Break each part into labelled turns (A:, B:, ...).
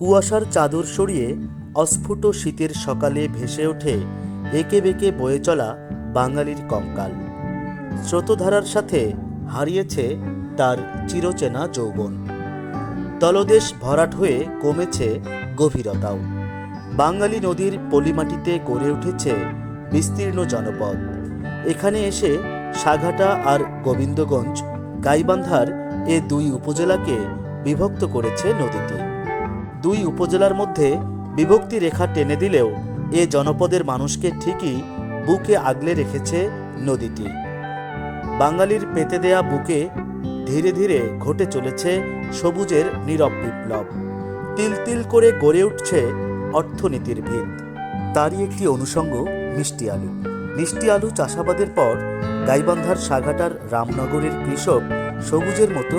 A: কুয়াশার চাদর সরিয়ে অস্ফুট শীতের সকালে ভেসে ওঠে এঁকে বেঁকে বয়ে চলা বাঙালির কঙ্কাল। স্রোতধারার সাথে হারিয়েছে তার চিরচেনা যৌবন। তলদেশ ভরাট হয়ে কমেছে গভীরতাও। বাঙালি নদীর পলিমাটিতে গড়ে উঠেছে বিস্তীর্ণ জনপদ। এখানে এসে সাঘাটা আর গোবিন্দগঞ্জ গাইবান্ধার এ দুই উপজেলাকে বিভক্ত করেছে নদীটি। দুই উপজেলার মধ্যে বিভক্তি রেখা টেনে দিলেও এ জনপদের মানুষকে ঠিকই বুকে আগলে রেখেছে নদীটি। বাঙালির পেতে দেয়া বুকে ধীরে ধীরে ঘটে চলেছে সবুজের নীরব বিপ্লব। তিল তিল করে গড়ে উঠছে অর্থনীতির ভিত। তারই একটি অনুষঙ্গ মিষ্টি আলু। মিষ্টি আলু চাষাবাদের পর গাইবান্ধার সাঘাটার রামনগরের কৃষক সবুজের মতো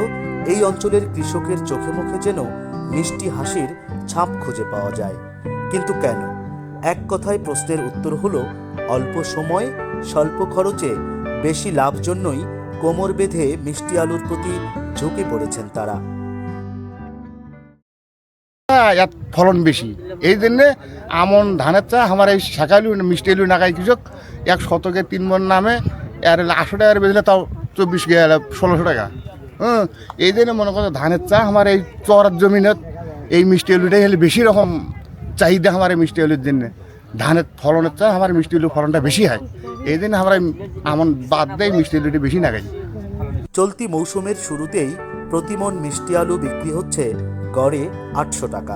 A: এই অঞ্চলের কৃষকের চোখে মুখে যেন মিষ্টি হাসির ছাপ খুঁজে পাওয়া যায়। কিন্তু কেন? এক কথায় প্রশ্নের উত্তর হলো অল্প সময় স্বল্প খরচে বেশি লাভ জন্যই কোমর বেঁধে মিষ্টি আলুর প্রতি ঝুঁকে পড়েছেন তারা।
B: ফলন বেশি, এই জন্যে আমন ধানের চা আমার এই শাকালু মিষ্টি আলু নাগাই কৃষক 1 শতকে 3 মণ নামে আর 800 টাকার বেচলে তাও 1600 টাকা। এই জন্য মনে করো ধানের চা আমার এই চড়ার জমিনত এই মিষ্টি আলুটাই হলে বেশি রকম চাহিদা আমার এই মিষ্টি আলুর জন্যে। ধানের ফলনের চা আমার মিষ্টি আলুর ফলনটা বেশি হয়, এই জন্য আমরা আমন বাদ দেয় মিষ্টি আলুটা বেশি নাগাই।
A: চলতি মৌসুমের শুরুতেই প্রতিমণ মিষ্টি আলু বিক্রি হচ্ছে গড়ে 800 টাকা।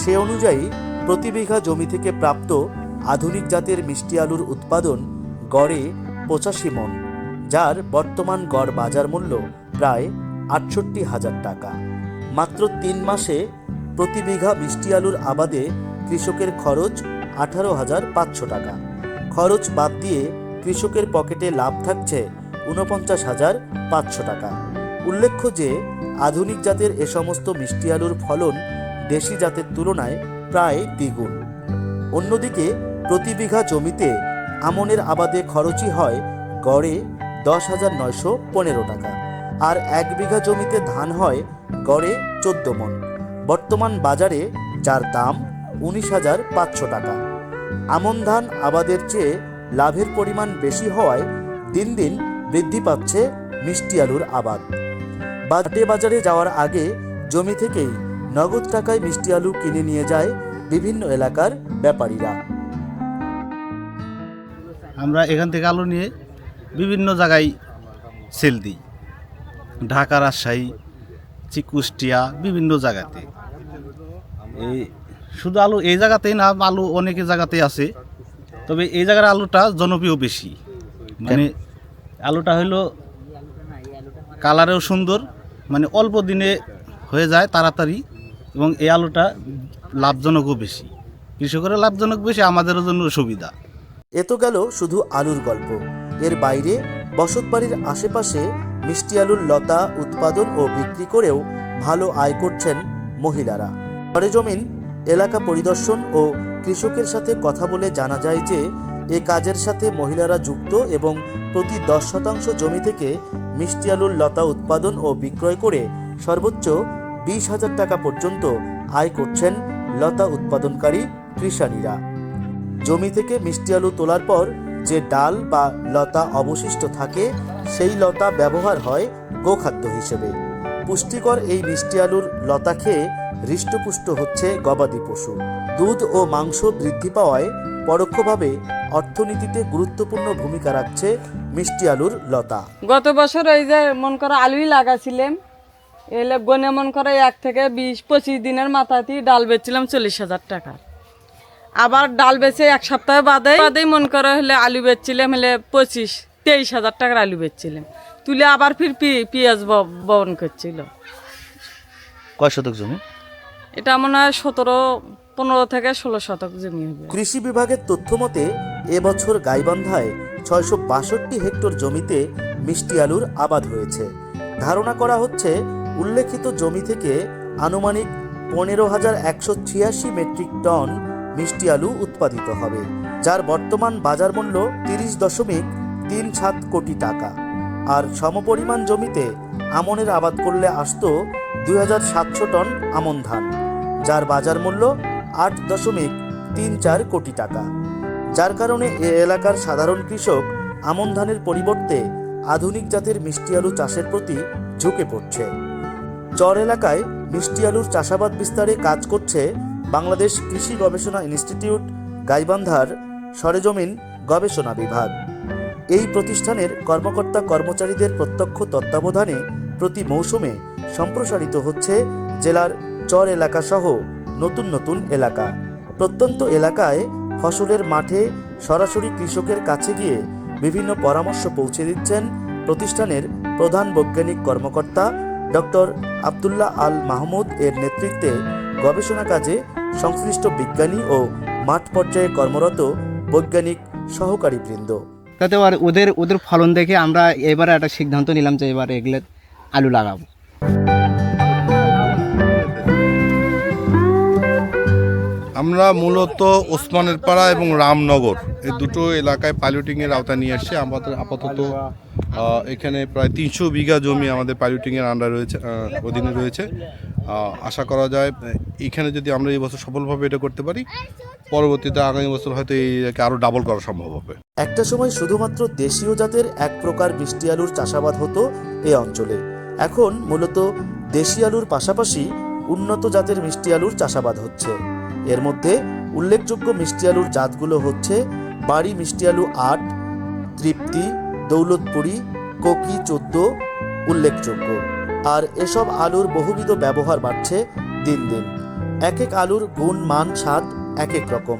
A: সে অনুযায়ী প্রতি বিঘা জমি থেকে প্রাপ্ত আধুনিক জাতের মিষ্টি আলুর উৎপাদন গড়ে 85 মণ, যার বর্তমান গড় বাজার মূল্য প্রায় 68,000 টাকা। মাত্র 3 মাসে প্রতি বিঘা মিষ্টি আলুর আবাদে কৃষকের খরচ 18,500 টাকা। খরচ বাদ দিয়ে কৃষকের পকেটে লাভ থাকছে 49,500 টাকা। উল্লেখ্য যে আধুনিক জাতের এ সমস্ত মিষ্টি আলুর ফলন দেশি জাতের তুলনায় প্রায় দ্বিগুণ। অন্যদিকে প্রতি বিঘা জমিতে আমনের আবাদে খরচই হয় গড়ে 10,915 টাকা, আর 1 বিঘা জমিতে ধান হয় গড়ে 14 মণ। বর্তমান বাজারে যার দাম 19,500 টাকা। আমন ধান আবাদের চেয়ে লাভের পরিমাণ বেশি হওয়ায় দিন দিন বৃদ্ধি পাচ্ছে মিষ্টি আলুর আবাদ। বাজারে যাওয়ার আগে জমি থেকেই নগদ টাকায় মিষ্টি আলু কিনে নিয়ে যায় বিভিন্ন এলাকার ব্যাপারীরা।
C: আমরা এখান থেকে আলু নিয়ে বিভিন্ন জায়গায় সেল দিই, ঢাকা, রাজশাহী, কুষ্টিয়া, বিভিন্ন জায়গাতে। এই শুধু আলু এই জায়গাতেই না, আলু অনেক জায়গাতেই আছে, তবে এই জায়গার আলুটা জনপ্রিয় বেশি। মানে আলুটা হইলো কালারেও সুন্দর, মানে অল্প দিনে হয়ে যায় তাড়াতাড়ি, এবং এই আলুটা লাভজনকও বেশি। কৃষকেরও লাভজনক বেশি, আমাদেরও জন্য সুবিধা।
A: এ তো গেল শুধু আলুর গল্প। এর বাইরে বসতবাড়ির আশেপাশে মিষ্টি আলুর লতা উৎপাদন ও বিক্রি করেও ভালো আয় করছেন মহিলারা। সরেজমিন এলাকা পরিদর্শন ও কৃষকের সাথে কথা বলে জানা যায় যে এ কাজের সাথে মহিলারা যুক্ত এবং প্রতি 10% জমি থেকে মিষ্টি আলুর লতা উৎপাদন ও বিক্রয় করে সর্বোচ্চ 20,000 টাকা পর্যন্ত আয় করছেন লতা উৎপাদনকারী কৃষানীরা। জমি থেকে মিষ্টি আলু তোলার পর যে ডাল বা লতা অবশিষ্ট থাকে সেই লতা ব্যবহার হয় গোখাদ্য হিসেবে। পুষ্টিকর এই মিষ্টি আলুর লতা খেয়ে হৃষ্টপুষ্ট হচ্ছে গবাদি পশু। দুধ ও মাংস বৃদ্ধি পাওয়ায় পরোক্ষভাবে অর্থনীতিতে গুরুত্বপূর্ণ ভূমিকা রাখছে মিষ্টি আলুর লতা।
D: গত বছর এই যে মন করা আলুই লাগাছিলাম, এলে গনে মন করে 1 থেকে 20-25 দিনের মাথাতেই ডাল বেচছিলাম 40,000 টাকা। আবার ডাল বেচে 1 সপ্তাহ বাদেই মন করা হলে আলু বেচছিলাম, হলে 25-23,000 টাকার আলু বেচছিলাম। তুলে আবার ফির পেঁয়াজ বপন করছিল।
A: কয় শতক জমি?
D: এটা মনে হয় 15 থেকে 16 শতক জমি হবে।
A: কৃষি বিভাগের তথ্য মতে এবছর গাইবান্ধায় 662 হেক্টর জমিতে মিষ্টি আলুর আবাদ হয়েছে। ধারণা করা হচ্ছে উল্লেখিত জমি থেকে আনুমানিক 15,186 মেট্রিক টন মিষ্টি আলু উৎপাদিত হবে, যার বর্তমান বাজার মূল্য 30.37 কোটি টাকা। আর সমপরিমাণ জমিতে আমনের আবাদ করলে আসতো 2,700 টন আমন ধান। যার বাজার মূল্য 8.34 কোটি টাকা। যার কারণে এ এলাকার সাধারণ কৃষক আমন ধানের পরিবর্তে আধুনিক জাতের মিষ্টি আলু চাষের প্রতি ঝুঁকে পড়ছে। চর এলাকায় মিষ্টি আলুর চাষাবাদ বিস্তারে কাজ করছে বাংলাদেশ কৃষি গবেষণা ইনস্টিটিউট গাইবান্ধার সরেজমিন গবেষণা বিভাগ। এই প্রতিষ্ঠানের কর্মকর্তা কর্মচারীদের প্রত্যক্ষ তত্ত্বাবধানে প্রতি মৌসুমে সম্প্রসারিত হচ্ছে জেলার চর এলাকা সহ নতুন নতুন এলাকা। প্রত্যন্ত এলাকায় ফসলের মাঠে সরাসরি কৃষকের কাছে গিয়ে বিভিন্ন পরামর্শ পৌঁছে দিচ্ছেন প্রতিষ্ঠানের প্রধান বৈজ্ঞানিক কর্মকর্তা ডক্টর আব্দুল্লাহ আল মাহমুদ এর নেতৃত্বে গবেষণা কাজে সংশ্লিষ্ট বিজ্ঞানী ও মাঠ পর্যায়ে কর্মরত বৈজ্ঞানিক সহকারী বৃন্দ।
E: তাতে ওদের ফলন দেখে আমরা এবারে একটা সিদ্ধান্ত নিলাম যে এবার এগুলো আলু লাগাবো।
F: আমরা মূলত ওসমানের পাড়া এবং রামনগর এই দুটো এলাকায় পাইলটিংয়ের আওতা নিয়ে আসছি। আমাদের আপাতত এখানে প্রায় 300 বিঘা জমি আমাদের পাইলটিংয়ের আন্ডার রয়েছে, অধীনে রয়েছে। আশা করা যায় এখানে যদি আমরা এই বছর সফলভাবে এটা করতে পারি, পরবর্তীতে আগামী বছর হয়তো এইটাকে আরও ডাবল করা সম্ভব হবে।
A: একটা সময় শুধুমাত্র দেশীয় জাতের এক প্রকার মিষ্টি আলুর চাষাবাদ হতো এই অঞ্চলে। এখন মূলত দেশি আলুর পাশাপাশি উন্নত জাতের মিষ্টি আলুর চাষাবাদ হচ্ছে। এর মধ্যে উল্লেখযোগ্য মিষ্টি আলুর জাতগুলো হচ্ছে বাড়ি মিষ্টি আলু 8, তৃপ্তি, দৌলতপুরি, কোকি 14 উল্লেখযোগ্য। আর এসব আলুর বহুবিধ ব্যবহার বাড়ছে দিন দিন। এক এক আলুর গুণ, মান, স্বাদ এক এক রকম।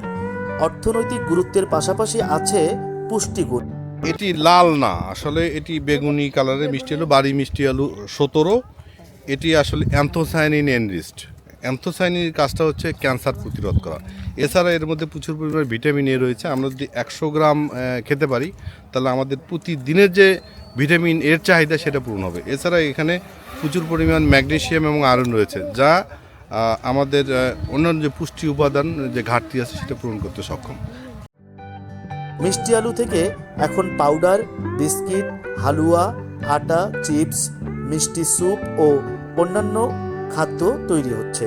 A: অর্থনৈতিক গুরুত্বের পাশাপাশি আছে পুষ্টিগুণ।
F: এটি লাল না, আসলে এটি বেগুনি কালারের মিষ্টি আলু, বাড়ি মিষ্টি আলু 17। এটি আসলে অ্যান্থোসায়ানিন এনরিচড। অ্যান্থোসায়ানিনের কাজটা হচ্ছে ক্যান্সার প্রতিরোধ করা। এছাড়া এর মধ্যে প্রচুর পরিমাণে ভিটামিন এ রয়েছে। আমরা যদি 100 গ্রাম খেতে পারি তাহলে আমাদের প্রতিদিনের যে ভিটামিন এর চাহিদা সেটা পূরণ হবে। এছাড়া এখানে প্রচুর পরিমাণ ম্যাগনেসিয়াম এবং আয়রন রয়েছে, যা আমাদের অন্যান্য যে পুষ্টি উপাদান যে ঘাটতি আছে সেটা পূরণ করতে সক্ষম।
A: মিষ্টি আলু থেকে এখন পাউডার, বিস্কিট, হালুয়া, আটা, চিপস, মিষ্টি স্যুপ ও অন্যান্য খাদ্য তৈরি হচ্ছে।